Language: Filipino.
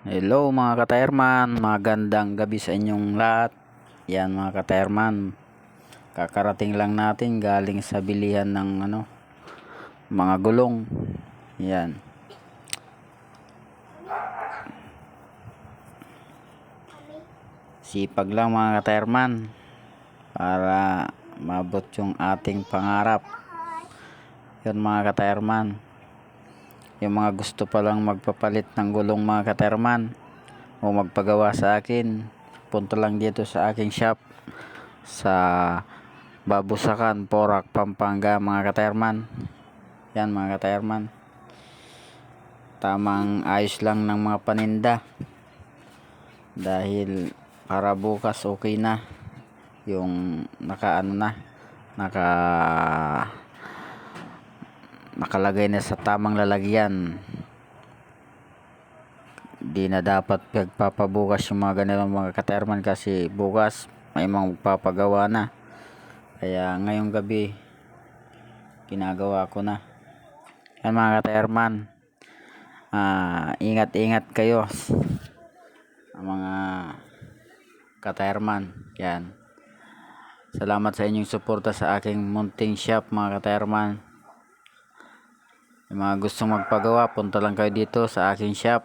Hello mga ka-tireman, magandang gabi sa inyong lahat. Yan mga ka-tireman, kakarating lang natin galing sa bilihan ng mga gulong. Yan. Sipag lang mga ka-tireman para mabot yung ating pangarap. Yan mga ka-tireman. Yung mga gusto palang magpapalit ng gulong mga ka-tireman o magpagawa sa akin, punta lang dito sa aking shop sa Babusakan, Porac, Pampanga mga ka-tireman. Yan mga ka-tireman, tamang ayos lang ng mga paninda dahil para bukas okay na yung nakalagay na sa tamang lalagyan. Di na dapat pagpapabukas yung mga ganitong mga ka-tireman kasi bukas may mga magpapagawa na. Kaya ngayong gabi ginagawa ko na. Yan mga ka-tireman, ingat-ingat kayo mga ka-tireman. Yan. Salamat sa inyong suporta sa aking munting shop mga ka-tireman. Yung mga gustong magpagawa, punta lang kayo dito sa aking shop.